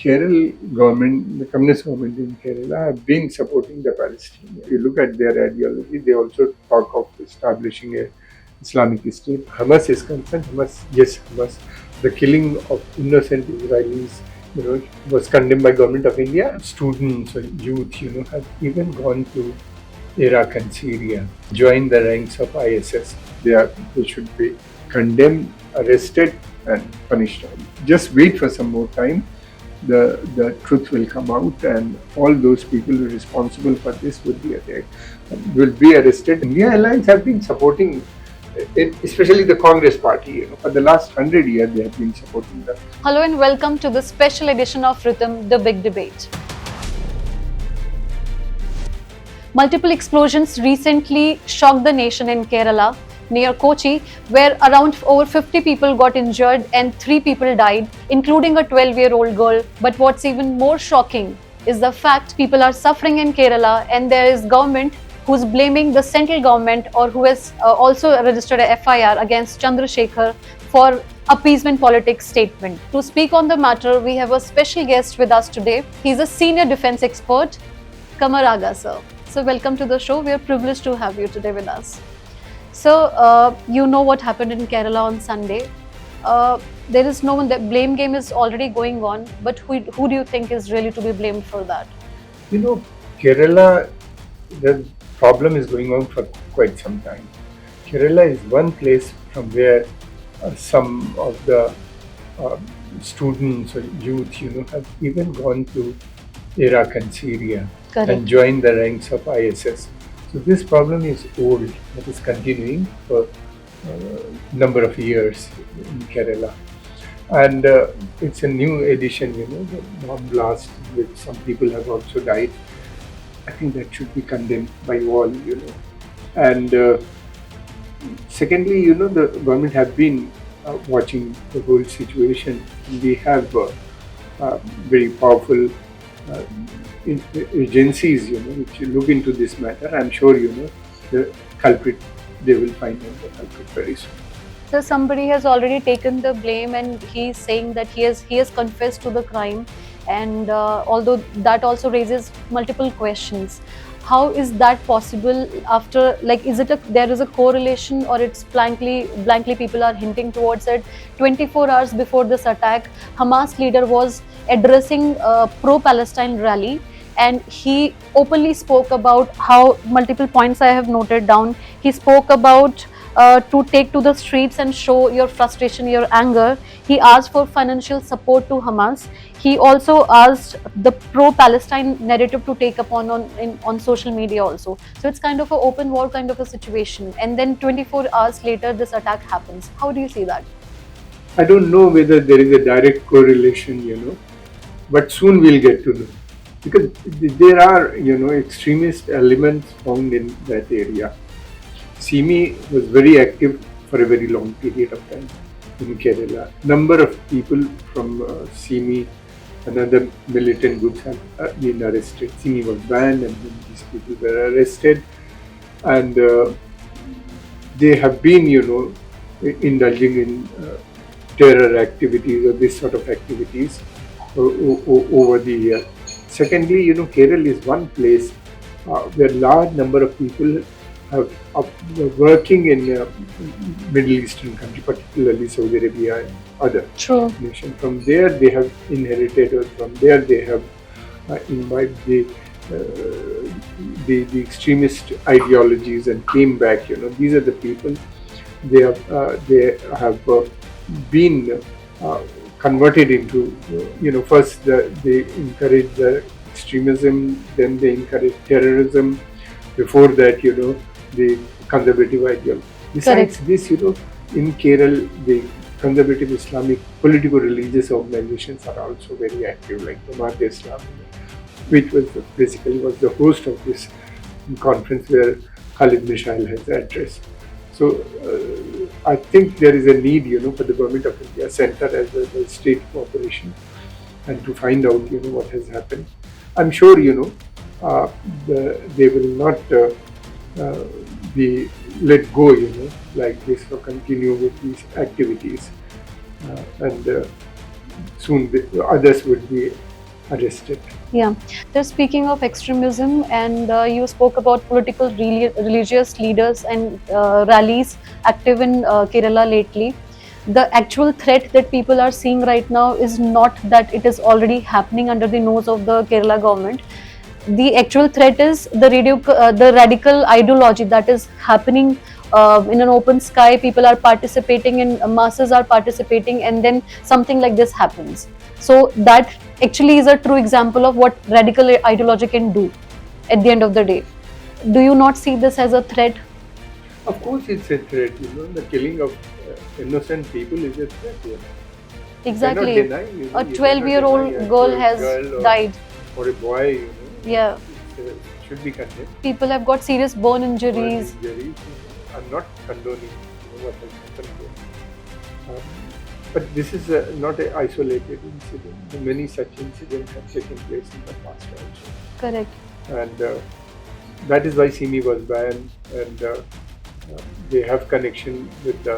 Kerala government, the communist government in Kerala, have been supporting the Palestinians. If you look at their ideology, they also talk of establishing a Islamic state. Hamas is concerned. Hamas. The killing of innocent Israelis, was condemned by government of India. Students or youth, have even gone to Iraq and Syria, joined the ranks of ISS. They should be condemned, arrested, and punished. Just wait for some more time. The truth will come out, and all those people responsible for this will be arrested. India Alliance have been supporting it, especially the Congress party. For the last 100 years, they have been supporting them. Hello and welcome to the special edition of Ritam, the big debate. Multiple explosions recently shocked the nation in Kerala, near Kochi, where around over 50 people got injured and 3 people died, including a 12-year-old girl. But what's even more shocking is the fact people are suffering in Kerala, and there is government who's blaming the central government, or who has also registered a FIR against Chandrasekhar for appeasement politics statement. To speak on the matter, we have a special guest with us today. He's a senior defense expert, Qamar Agha, sir. So welcome to the show. We are privileged to have you today with us. So, you know what happened in Kerala on Sunday. There is no one, the blame game is already going on, but who do you think is really to be blamed for that? Kerala, the problem is going on for quite some time. Kerala is one place from where some of the students or youth, have even gone to Iraq and Syria. Correct. And joined the ranks of ISS. So this problem is old, it is continuing for a number of years in Kerala. And it's a new edition, the bomb blast, which some people have also died. I think that should be condemned by all, And secondly, the government have been watching the whole situation. We have very powerful agencies, which look into this matter. I'm sure, the culprit, they will find out the culprit very soon. So somebody has already taken the blame, and he's saying that he has confessed to the crime. And although that also raises multiple questions, how is that possible? After, there is a correlation, or it's blankly people are hinting towards it? 24 hours before this attack, Hamas leader was addressing a pro-Palestine rally, and he openly spoke about how multiple points I have noted down. He spoke about to take to the streets and show your frustration, your anger. He asked for financial support to Hamas. He also asked the pro-Palestine narrative to take up on social media also. So it's kind of an open war kind of a situation. And then 24 hours later, this attack happens. How do you see that? I don't know whether there is a direct correlation, but soon we'll get to know. Because there are, extremist elements found in that area. Simi was very active for a very long period of time in Kerala. Number of people from Simi and other militant groups have been arrested. Simi was banned, and then these people were arrested. And they have been, indulging in terror activities or this sort of activities over the year. Secondly, Kerala is one place where large number of people are working in Middle Eastern country, particularly Saudi Arabia and other nations. From there they have inherited, or from there they have imbibed the extremist ideologies and came back. These are the people. They have been converted into, first they encourage the extremism, then they encourage terrorism. Before that, the conservative ideology. Besides this, in Kerala, the conservative Islamic political religious organizations are also very active, like Jamaat Islam, which was the host of this conference where Khalid Mishail has addressed. So I think there is a need, for the government of India, center as a state cooperation, and to find out, what has happened. I'm sure, they will not be let go, like this, or continue with these activities. And soon others would be arrested. Yeah. Just speaking of extremism, and you spoke about political religious leaders and rallies active in Kerala lately. The actual threat that people are seeing right now is not that it is already happening under the nose of the Kerala government. The actual threat is the radical ideology that is happening in an open sky. People are participating, and masses are participating, and then something like this happens. So that actually is a true example of what radical ideology can do at the end of the day. Do you not see this as a threat? Of course, it's a threat. The killing of innocent people is a threat. You cannot Exactly. deny. A You cannot deny 12-year-old girl a has girl died. or a boy. Yeah. It should be condemned. People have got serious burn Burn injuries. injuries. I'm not condoning what has happened there. But this is not an isolated incident. Many such incidents have taken place in the past also. Correct. And that is why Simi was banned, and they have connection with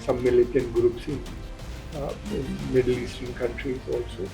some militant groups in Middle Eastern countries also.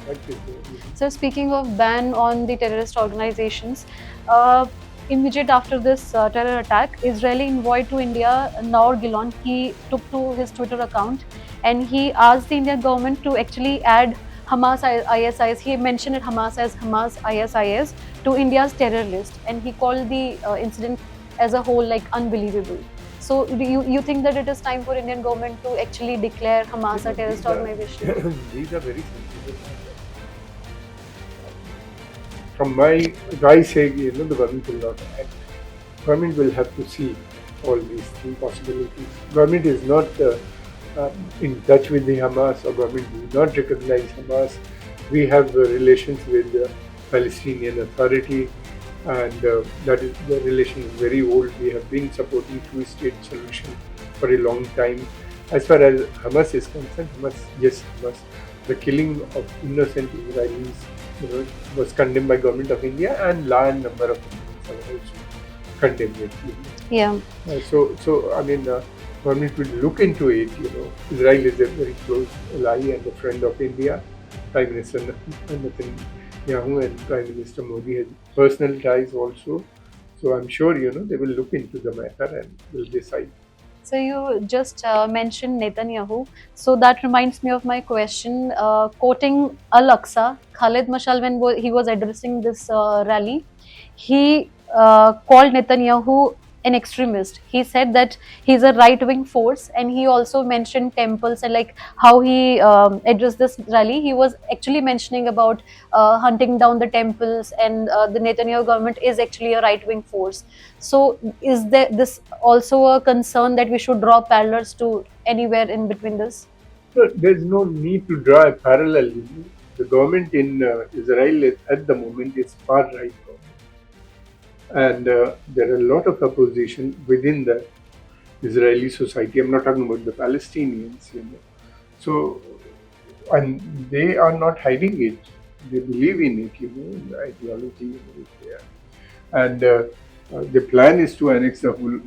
That is the reason. So speaking of ban on the terrorist organizations, uh, immediate after this terror attack, Israeli envoy to India, Naor Gilon, he took to his Twitter account and he asked the Indian government to actually add Hamas ISIS. He mentioned it Hamas as Hamas ISIS to India's terror list, and he called the incident as a whole like unbelievable. So do you think that it is time for Indian government to actually declare Hamas a terrorist organization? These are very sensitive matters. From my guy saying, the government will not act. Government will have to see all these three possibilities. Government is not in touch with the Hamas, or government do not recognize Hamas. We have relations with the Palestinian Authority, and that is the relation is very old. We have been supporting two-state solution for a long time. As far as Hamas is concerned, Hamas. The killing of innocent Israelis, was condemned by government of India, and large number of Indians have also condemned it. Yeah. So I mean, government will look into it. Israel is a very close ally and a friend of India. Prime Minister Netanyahu and Prime Minister Modi has personal ties also. So I'm sure they will look into the matter and will decide. So you just mentioned Netanyahu. So that reminds me of my question. Quoting Al-Aqsa, Khalid Mashal, when he was addressing this rally, he called Netanyahu an extremist. He said that he's a right-wing force, and he also mentioned temples and like how he addressed this rally. He was actually mentioning about hunting down the temples, and the Netanyahu government is actually a right-wing force. So, is there this also a concern that we should draw parallels to anywhere in between this? So there's no need to draw a parallel. The government in Israel at the moment is far right government, and there are a lot of opposition within the Israeli society. I'm not talking about the Palestinians. So, and they are not hiding it. They believe in it. The ideology is there, and the plan is to annex the whole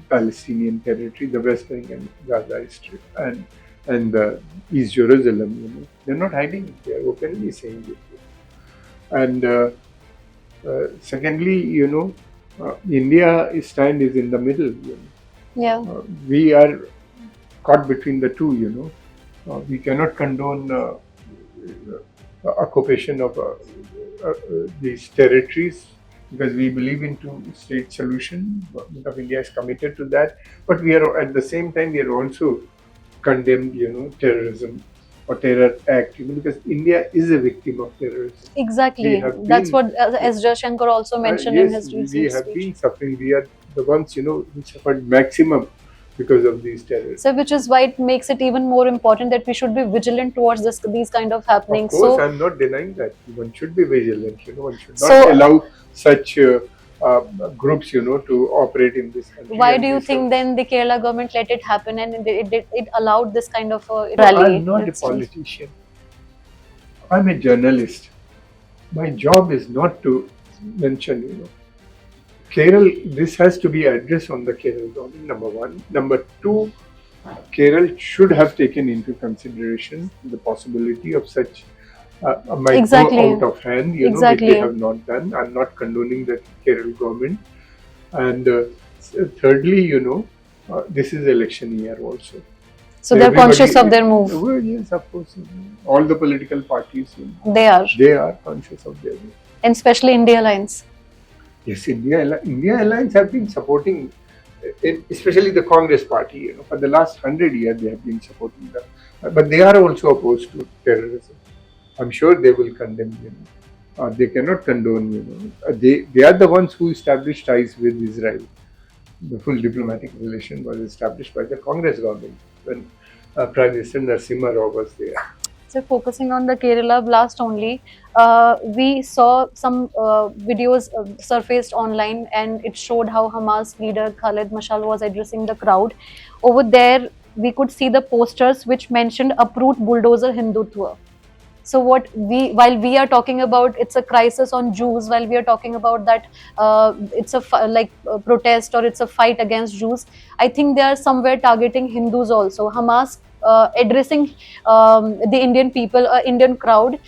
Palestinian territory, the West Bank and Gaza Strip, and East Jerusalem. They're not hiding it; they are openly saying it. And secondly, India's stand is in the middle. Yeah. We are caught between the two. We cannot condone occupation of these territories, because we believe in two-state solution. Government of India is committed to that, but we are at the same time we are also condemned, terrorism or terror act, because India is a victim of terrorism. Exactly. That's what S. Jaishankar also mentioned in Yes, his we recent have speech. been suffering. We are the ones, who suffered maximum because of these terrorists. So, which is why it makes it even more important that we should be vigilant towards these kind of Of happenings. course, So, I'm not denying that. One should be vigilant. One should not So- allow such groups, to operate in this country. why And do you we think should- then the Kerala government let it happen and it allowed this kind of No, rally? I'm not a instance? politician. I'm a journalist. My job is not to mention, Kerala, this has to be addressed on the Kerala government, number one. Number two, Kerala should have taken into consideration the possibility of such might go Exactly. out of hand, which they Exactly. have not done. I'm not condoning the Kerala government. And thirdly, this is election year also. So they're conscious of their move. Well, yes, of course. All the political parties, They are, conscious of their move. and especially India Alliance. Yes, India Alliance have been supporting, especially the Congress party. For the last 100 years, they have been supporting them, but they are also opposed to terrorism. I'm sure they will condemn. They cannot condone. They are the ones who established ties with Israel. The full diplomatic relation was established by the Congress government when Prime Minister Narasimha Rao was there. So focusing on the Kerala blast only, we saw some videos surfaced online, and it showed how Hamas leader Khaled Mashal was addressing the crowd. Over there, we could see the posters which mentioned "Uproot Bulldozer Hindutva." So what while we are talking about it's a crisis on Jews, while we are talking about that it's a protest or it's a fight against Jews, I think they are somewhere targeting Hindus also. Hamas addressing the Indian people, Indian crowd,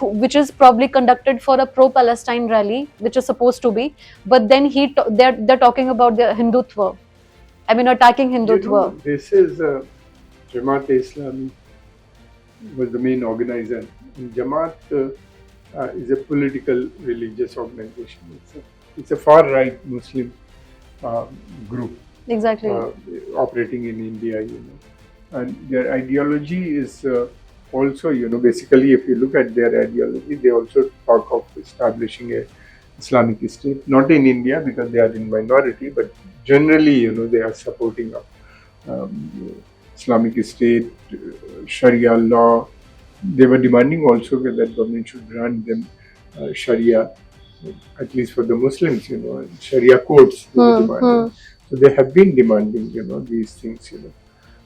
which is probably conducted for a pro-Palestine rally, which is supposed to be, but then they're talking about the Hindutva. I mean, attacking Hindutva. This is Jamaat-e-Islami was the main organizer. And Jamaat is a political religious organization. It's a far right Muslim group. Exactly. Operating in India, and their ideology is also, basically, if you look at their ideology, they also talk of establishing a Islamic state, not in India because they are in minority, but generally, they are supporting Islamic state, Sharia law. They were demanding also that government should grant them Sharia, at least for the Muslims, and Sharia courts. They were demanding. So they have been demanding, these things,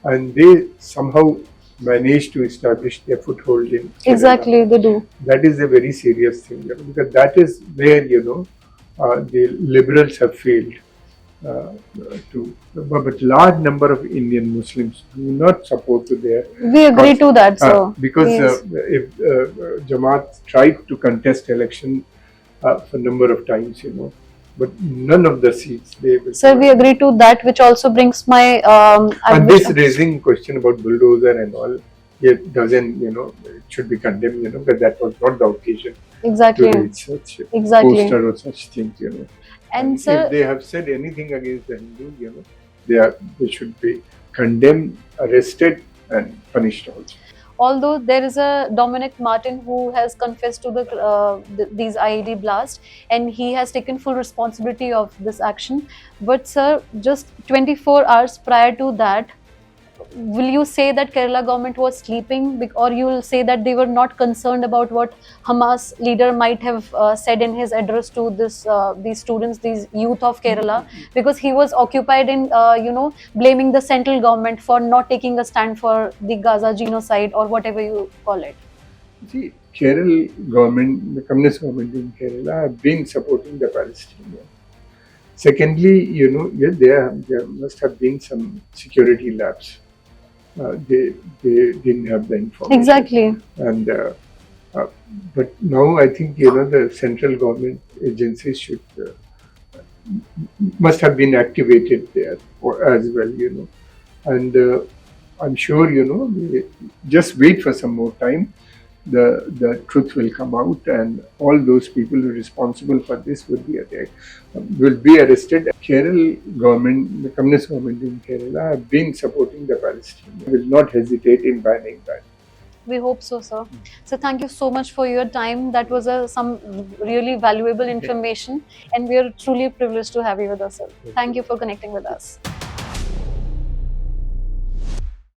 and they somehow managed to establish their foothold in Kerala. Exactly, they do. That is a very serious thing, because that is where, the liberals have failed. But large number of Indian Muslims do not support their. We agree to that, sir. Because Yes. If Jamaat tried to contest election for number of times, but none of the seats they will. Sir, we agree to that, which also brings my and this raising question about bulldozer and all, it doesn't, it should be condemned, but that was not the occasion exactly to raise such exactly poster or such things, and if sir, they have said anything against the Hindus, they should be condemned, arrested, and punished also. although there is a Dominic Martin who has confessed to these IED blasts, and he has taken full responsibility of this action, but sir, just 24 hours prior to that, will you say that Kerala government was sleeping, or you will say that they were not concerned about what Hamas leader might have said in his address to these students, these youth of Kerala, because he was occupied in blaming the central government for not taking a stand for the Gaza genocide or whatever you call it. See, Kerala government, the communist government in Kerala, have been supporting the Palestinians. Secondly, yes, there must have been some security lapse. They didn't have the information. Exactly. And but now I think the central government agencies must have been activated there as well. And I'm sure just wait for some more time. The truth will come out, and all those people who are responsible for this will be arrested. Kerala government, the communist government in Kerala, have been supporting the Palestinians. Will not hesitate in banning that. We hope so, sir. So thank you so much for your time. That was some really valuable information, and we are truly privileged to have you with us, sir. Thank you for connecting with us.